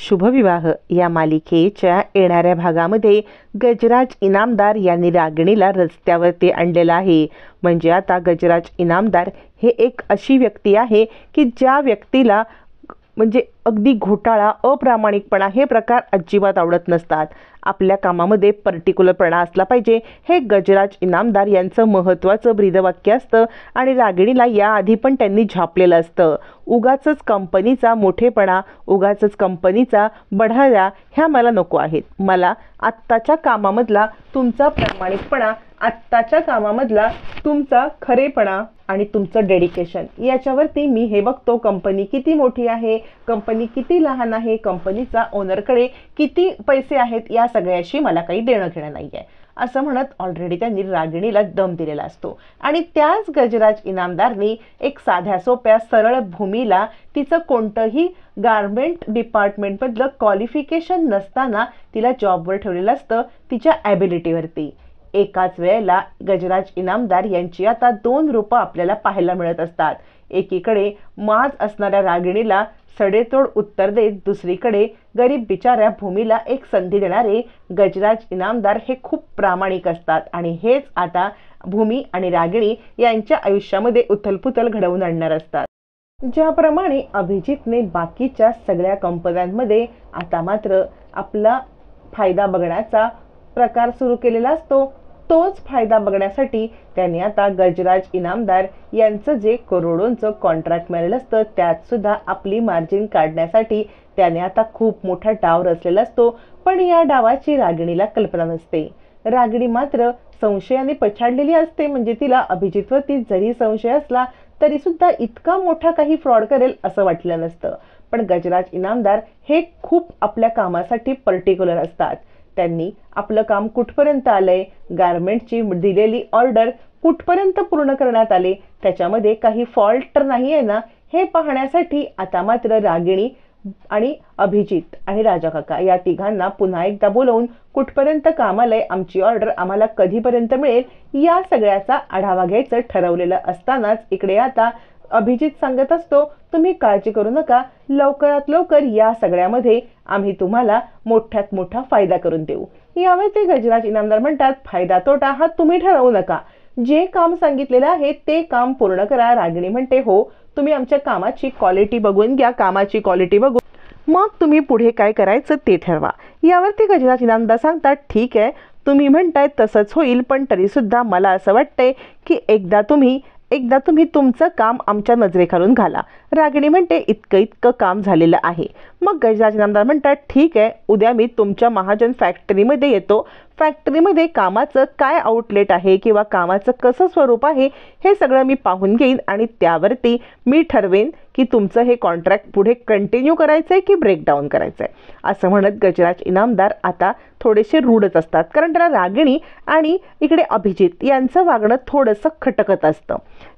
शुभविवाह या मालिकेच्या येणाऱ्या भागामध्ये गजराज इनामदार यांनी रागिणीला रस्त्यावरती आणलेला आहे। म्हणजे आता गजराज इनामदार हे एक अशी व्यक्ती आहे की ज्या व्यक्तीला म्हणजे अगदी घोटाळा, अप्रामाणिकपणा हे प्रकार अजिबात आवडत नसतात। आपल्या कामामध्ये पर्टिक्युलरपणा असला पाहिजे हे गजराज इनामदार यांचं महत्त्वाचं ब्रीदवाक्य असतं आणि रागिणीला याआधी पण त्यांनी झापलेलं असतं। उगाचच कंपनीचा मोठेपणा, उगाचच कंपनीचा बढाया ह्या मला नको आहेत। मला आत्ताच्या कामामधला तुमचा प्रामाणिकपणा, आत्ताच्या कामामधला तुमचा खरेपणा आणि तुमचं डेडिकेशन याच्यावरती मी हे बघतो कंपनी किती मोठी आहे, कंपनी किती लहान आहे, कंपनीचा ओनरकडे किती पैसे आहेत, या सगळ्याशी मला काही देणं घेणं नाही आहे असं म्हणत ऑलरेडी त्यांनी रागिणीला दम दिलेला असतो। आणि त्याच गजराज इनामदारनी एक साध्या सोप्या सरळ भूमीला तिचं कोणतंही गारमेंट डिपार्टमेंटमधलं क्वालिफिकेशन नसताना तिला जॉबवर ठेवलेलं असतं तिच्या ॲबिलिटीवरती। एकाच वेळेला गजराज इनामदार यांची आता दोन रूपं आपल्याला पाहायला मिळत असतात। एकीकडे माज असणाऱ्या रागिणीला सडेतोड उत्तर देत दुसरीकडे गरीब बिचाऱ्या भूमीला एक संधी देणारे गजराज इनामदार हे खूप प्रामाणिक असतात आणि हेच आता भूमी आणि रागिणी यांच्या आयुष्यामध्ये उथलपुथल घडवून आणणार असतात। ज्याप्रमाणे अभिजितने बाकीच्या सगळ्या कंपन्यांमध्ये आता मात्र आपला फायदा बघण्याचा प्रकार सुरू केलेला असतो, तोच फायदा बघण्यासाठी त्यांनी आता गजराज इनामदार यांचं जे करोडोंचं कॉन्ट्रॅक्ट मिळालेलं असतं त्यात सुद्धा आपली मार्जिन काढण्यासाठी त्याने आता खूप मोठा डाव रचलेला असतो। पण या डावाची रागिणीला कल्पना नसते। रागिणी मात्र संशयाने पछाडलेली असते, म्हणजे तिला अभिजितवरती जरी संशय असला तरी सुद्धा इतका मोठा काही फ्रॉड करेल असं वाटलं नसतं। पण गजराज इनामदार हे खूप आपल्या कामासाठी पर्टिक्युलर असतात। त्यांनी आपलं काम कुठपर्यंत आलंय, गारमेंटची दिलेली ऑर्डर कुठपर्यंत पूर्ण करण्यात आले, त्याच्यामध्ये काही फॉल्ट तर नाही आहे ना, हे पाहण्यासाठी आता मात्र रागिणी आणि अभिजित आणि राजा काका या तिघांना पुन्हा एकदा बोलवून कुठपर्यंत काम आलंय, आमची ऑर्डर आम्हाला कधीपर्यंत मिळेल, या सगळ्याचा आढावा घ्यायचं ठरवलेलं असतानाच इकडे आता अभिजित सांगत असतो, तुम्ही काळजी करू नका, लवकरात लवकर या सगळ्यामध्ये आम्ही तुम्हाला मोठ्यात मोठा फायदा करून देऊ। यावेळी ते गजराज इनामदार म्हणतात, फायदा तोटा हा तुम्ही ठरवू नका, जे काम सांगितलेलं आहे ते काम पूर्ण करा। रागिणी म्हणते, हो तुम्ही आमच्या कामाची क्वालिटी बघून घ्या, कामाची क्वालिटी बघून मग तुम्ही पुढे काय करायचं ते ठरवा। यावरती गजराज इनामदार सांगतात, ठीक आहे तुम्ही म्हणताय तसंच होईल, पण तरी सुद्धा मला असं वाटतंय की एकदा तुम्ही तुमचं काम आमच्या नजरेखालून घाला। रागिणी म्हणते, इतकं काम झालेलं आहे। मग गजराज इनामदार म्हणतात, ठीक आहे उद्या मी तुमच्या महाजन फॅक्टरीमध्ये येतो, फॅक्टरीमध्ये कामाचं काय आउटलेट आहे किंवा कामाचं कसं स्वरूप आहे हे सगळं मी पाहून घेईन आणि त्यावरती मी ठरवेन की तुमचं हे कॉन्ट्रॅक्ट पुढे कंटिन्यू करायचं आहे की ब्रेकडाऊन करायचं आहे असं म्हणत गजराज इनामदार आता थोडेसे रूढच असतात, कारण त्याला रागिणी आणि इकडे अभिजित यांचं वागणं थोडंसं खटकत असतं।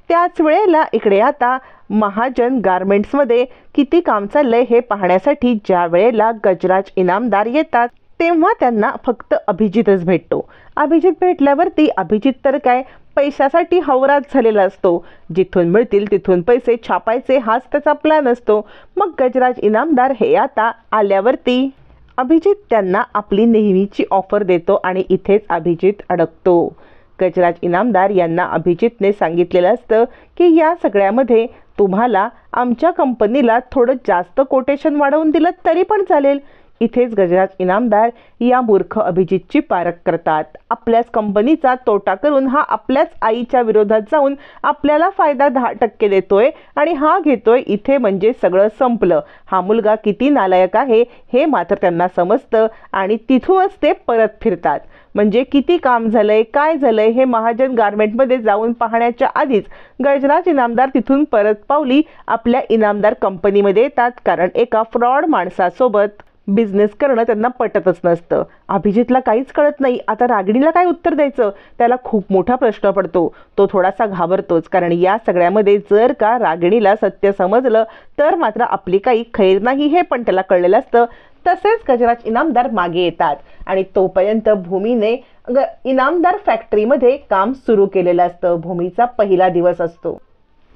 त्याच वेळेला इकडे आता महाजन गारमेंट्समध्ये किती काम चाललंय हे पाहण्यासाठी ज्या वेळेला गजराज इनामदार येतात तेव्हा त्यांना फक्त अभिजितच भेटतो। अभिजित भेटल्यावरती अभिजित तर काय पैशासाठी हवराच झालेला असतो, जिथून मिळतील तिथून पैसे छापायचे हाच त्याचा प्लॅन असतो। मग गजराज इनामदार हे आता आल्यावरती अभिजित त्यांना आपली नेहमीची ऑफर देतो आणि इथेच अभिजित अडकतो। गजराज इनामदार यांना अभिजितने सांगितलेलं असतं की या सगळ्यामध्ये तुम्हाला आमच्या कंपनीला थोडं जास्त कोटेशन वाढवून दिलं तरी पण चालेल। इथेच गजराज इनामदार या मूर्ख अभिजितची पारख करतात। आपल्याच कंपनीचा तोटा करून हा आपल्याच आईच्या विरोधात जाऊन आपल्याला फायदा 10% देतोय आणि हा घेतोय इथे, म्हणजे सगळं संपलं। हा मुलगा किती नालायक आहे हे मात्र त्यांना समजतं आणि तिथूनच ते परत फिरतात। म्हणजे किती काम झालंय, काय झालंय हे महाजन गारमेंटमध्ये जाऊन पाहण्याच्या आधीच गजराज इनामदार तिथून परत पावली आपल्या इनामदार कंपनीमध्ये येतात, कारण एका फ्रॉड माणसासोबत बिझनेस करणं त्यांना पटतच नसतं। अभिजितला काहीच कळत नाही, आता रागिणीला काय उत्तर द्यायचं त्याला खूप मोठा प्रश्न पडतो। तो थोडासा घाबरतोच, कारण या सगळ्यामध्ये जर का रागिणीला सत्य समजलं तर मात्र आपली काही खैर नाही हे पण त्याला कळलेलं असतं। तसेच गजराज इनामदार मागे येतात आणि तोपर्यंत भूमीने इनामदार फॅक्टरीमध्ये काम सुरू केलेलं असतं। भूमीचा पहिला दिवस असतो।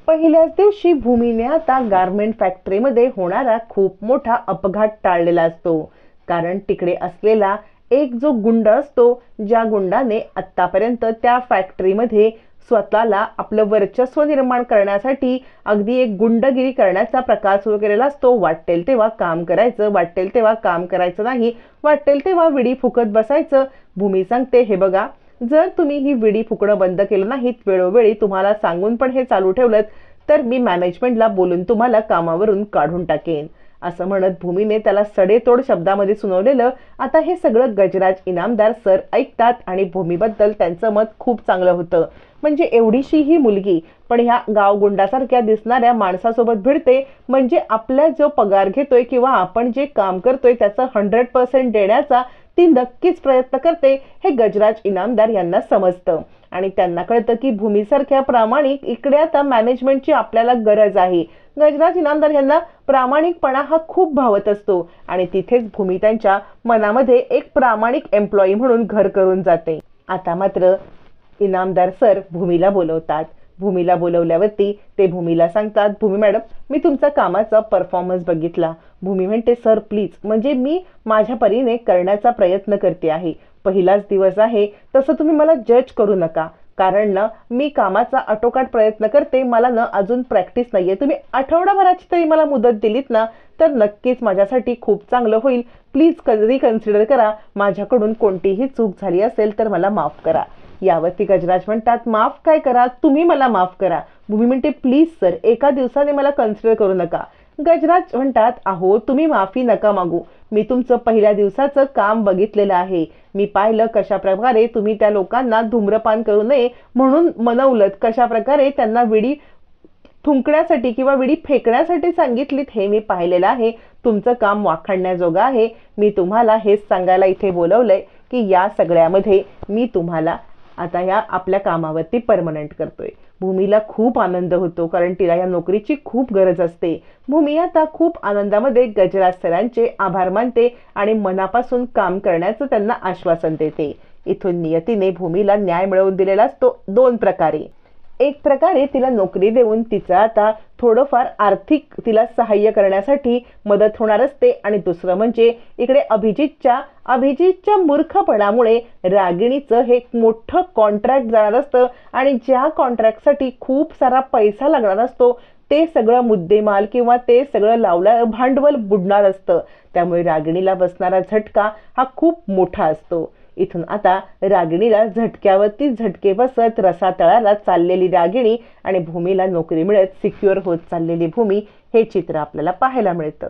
पहिल्याच दिवशी भूमीने आता गारमेंट फॅक्टरीमध्ये होणारा खूप मोठा अपघात टाळलेला असतो, कारण तिकडे असलेला एक जो गुंड असतो, ज्या गुंडाने आतापर्यंत त्या फॅक्टरीमध्ये स्वतःला आपलं वर्चस्व निर्माण करण्यासाठी अगदी एक गुंडगिरी करण्याचा प्रकार सुरू केलेला असतो. वाटेल तेव्हा काम करायचं, वाटेल तेव्हा काम करायचं नाही, वाटेल तेव्हा विडी फुकत बसायचं. भूमी सांगते, हे बघा, जर तुम्ही ही विडी फुकणं बंद केलं नाहीत, वेळोवेळी तुम्हाला सांगून पण हे चालू ठेवलं, तर मी मॅनेजमेंटला बोलून तुम्हाला कामावरून काढून टाकेन, असं म्हणत भूमीने त्याला सडेतोड शब्दामध्ये सुनावलेलं. आता हे सगळं गजराज इनामदार सर ऐकतात आणि भूमीबद्दल त्यांचं मत खूप चांगलं होतं. म्हणजे एवढीशी ही मुलगी पण ह्या गावगुंडासारख्या दिसणाऱ्या माणसासोबत भिडते, म्हणजे आपला जो पगार घेतोय किंवा आपण जे काम करतोय त्याचं 100% देण्याचा ती नक्कीच प्रयत्न करते, हे गजराज इनामदार यांना समजतं. आणि त्यांना कळतं की भूमीसारख्या प्रामाणिक इकडे आता मॅनेजमेंटची आपल्याला गरज आहे. गजराज इनामदार यांना प्रामाणिकपणा हा खूप भावत असतो आणि तिथेच भूमी त्यांच्या मनामध्ये एक प्रामाणिक एम्प्लॉई म्हणून घर करून जाते. आता मात्र इनामदार सर भूमीला बोलवतात. भूमीला बोलवल्यावरती ते भूमीला सांगतात, भूमी मॅडम, मी तुमचा कामाचा परफॉर्मन्स बघितला. भूमी म्हणते, सर प्लीज, म्हणजे मी माझ्या परीने करण्याचा प्रयत्न करते आहे. पहिलाच दिवस आहे, तसं तुम्ही मला जज करू नका, कारण ना मी कामाचा आटोकाट प्रयत्न करते. मला ना अजून प्रॅक्टिस नाहीये. तुम्ही आठवडाभराची तरी मला मुदत दिलीत ना, तर नक्कीच माझ्यासाठी खूप चांगलं होईल. प्लीज कधी कन्सिडर करा. माझ्याकडून कोणतीही चूक झाली असेल तर मला माफ करा. यावरती गजराज म्हणतात, माफ काय करा, तुम्ही मला माफ करा. भूमी म्हणते, प्लीज सर, एका दिवसाने मला कन्सिडर करू नका. गजराज म्हणतात, अहो तुम्ही माफी नका मागू. मी तुमचं पहिल्या दिवसाचं काम बघितलेलं आहे. मी पाहिलं कशा प्रकारे तुम्ही त्या लोकांना धूम्रपान करू नये म्हणून मनवलं, कशा प्रकारे त्यांना विडी थुंकण्यासाठी किंवा विडी फेकण्यासाठी सांगितलीत, हे मी पाहिलेलं आहे. तुमचं काम वाखाणण्याजोगं आहे. मी तुम्हाला हेच सांगायला इथे बोलवलंय की या सगळ्यामध्ये मी तुम्हाला आता या आपल्या कामावरती परमनंट करतोय. भूमीला खूप आनंद होतो, कारण तिला या नोकरीची खूप गरज असते. भूमी आता खूप आनंदामध्ये गजराज सरांचे आभार मानते आणि मनापासून काम करण्याचं त्यांना आश्वासन देते. इथून नियतीने भूमीला न्याय मिळवून दिलेला असतो 2 प्रकारे. एक प्रकारे तिला नोकरी देऊन तिचं आता थोडंफार आर्थिक तिला सहाय्य करण्यासाठी मदत होणार असते, आणि दुसरं म्हणजे इकडे अभिजितच्या मूर्खपणामुळे रागिणीचं हे मोठं कॉन्ट्रॅक्ट जाणार असतं आणि ज्या कॉन्ट्रॅक्टसाठी खूप सारा पैसा लागणार असतो ते सगळं मुद्देमाल किंवा ते सगळं लावलं भांडवल बुडणार असतं. त्यामुळे रागिणीला बसणारा झटका हा खूप मोठा असतो. इथून आता रागिणीला झटक्यावरती झटके बसत रसातळाला चाललेली रागिणी आणि भूमीला नोकरी मिळत सिक्युअर होत चाललेली भूमी, हे चित्र आपल्याला पाहायला मिळतं.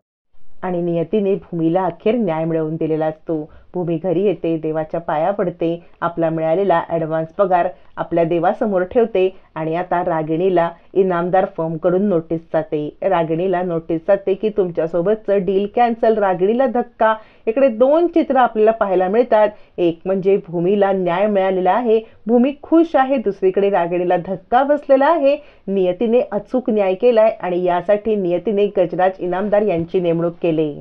आणि नियतीने भूमीला अखेर न्याय मिळवून दिलेला असतो. भूमी घरी येते, देवाच्या पाया पडते, आपला मिळालेला ॲडव्हान्स पगार आपल्या देवासमोर ठेवते आणि आता रागिणीला इनामदार फर्मकडून नोटीस जाते. रागिणीला नोटीस जाते की तुमच्यासोबतचं डील कॅन्सल. रागिणीला धक्का. इकडे 2 चित्र आपल्याला पाहायला मिळतात. एक म्हणजे भूमीला न्याय मिळालेला आहे, भूमी खुश आहे. दुसरीकडे रागिणीला धक्का बसलेला आहे. नियतीने अचूक न्याय केलाय आणि यासाठी नियतीने गजराज इनामदार यांची नेमणूक केली.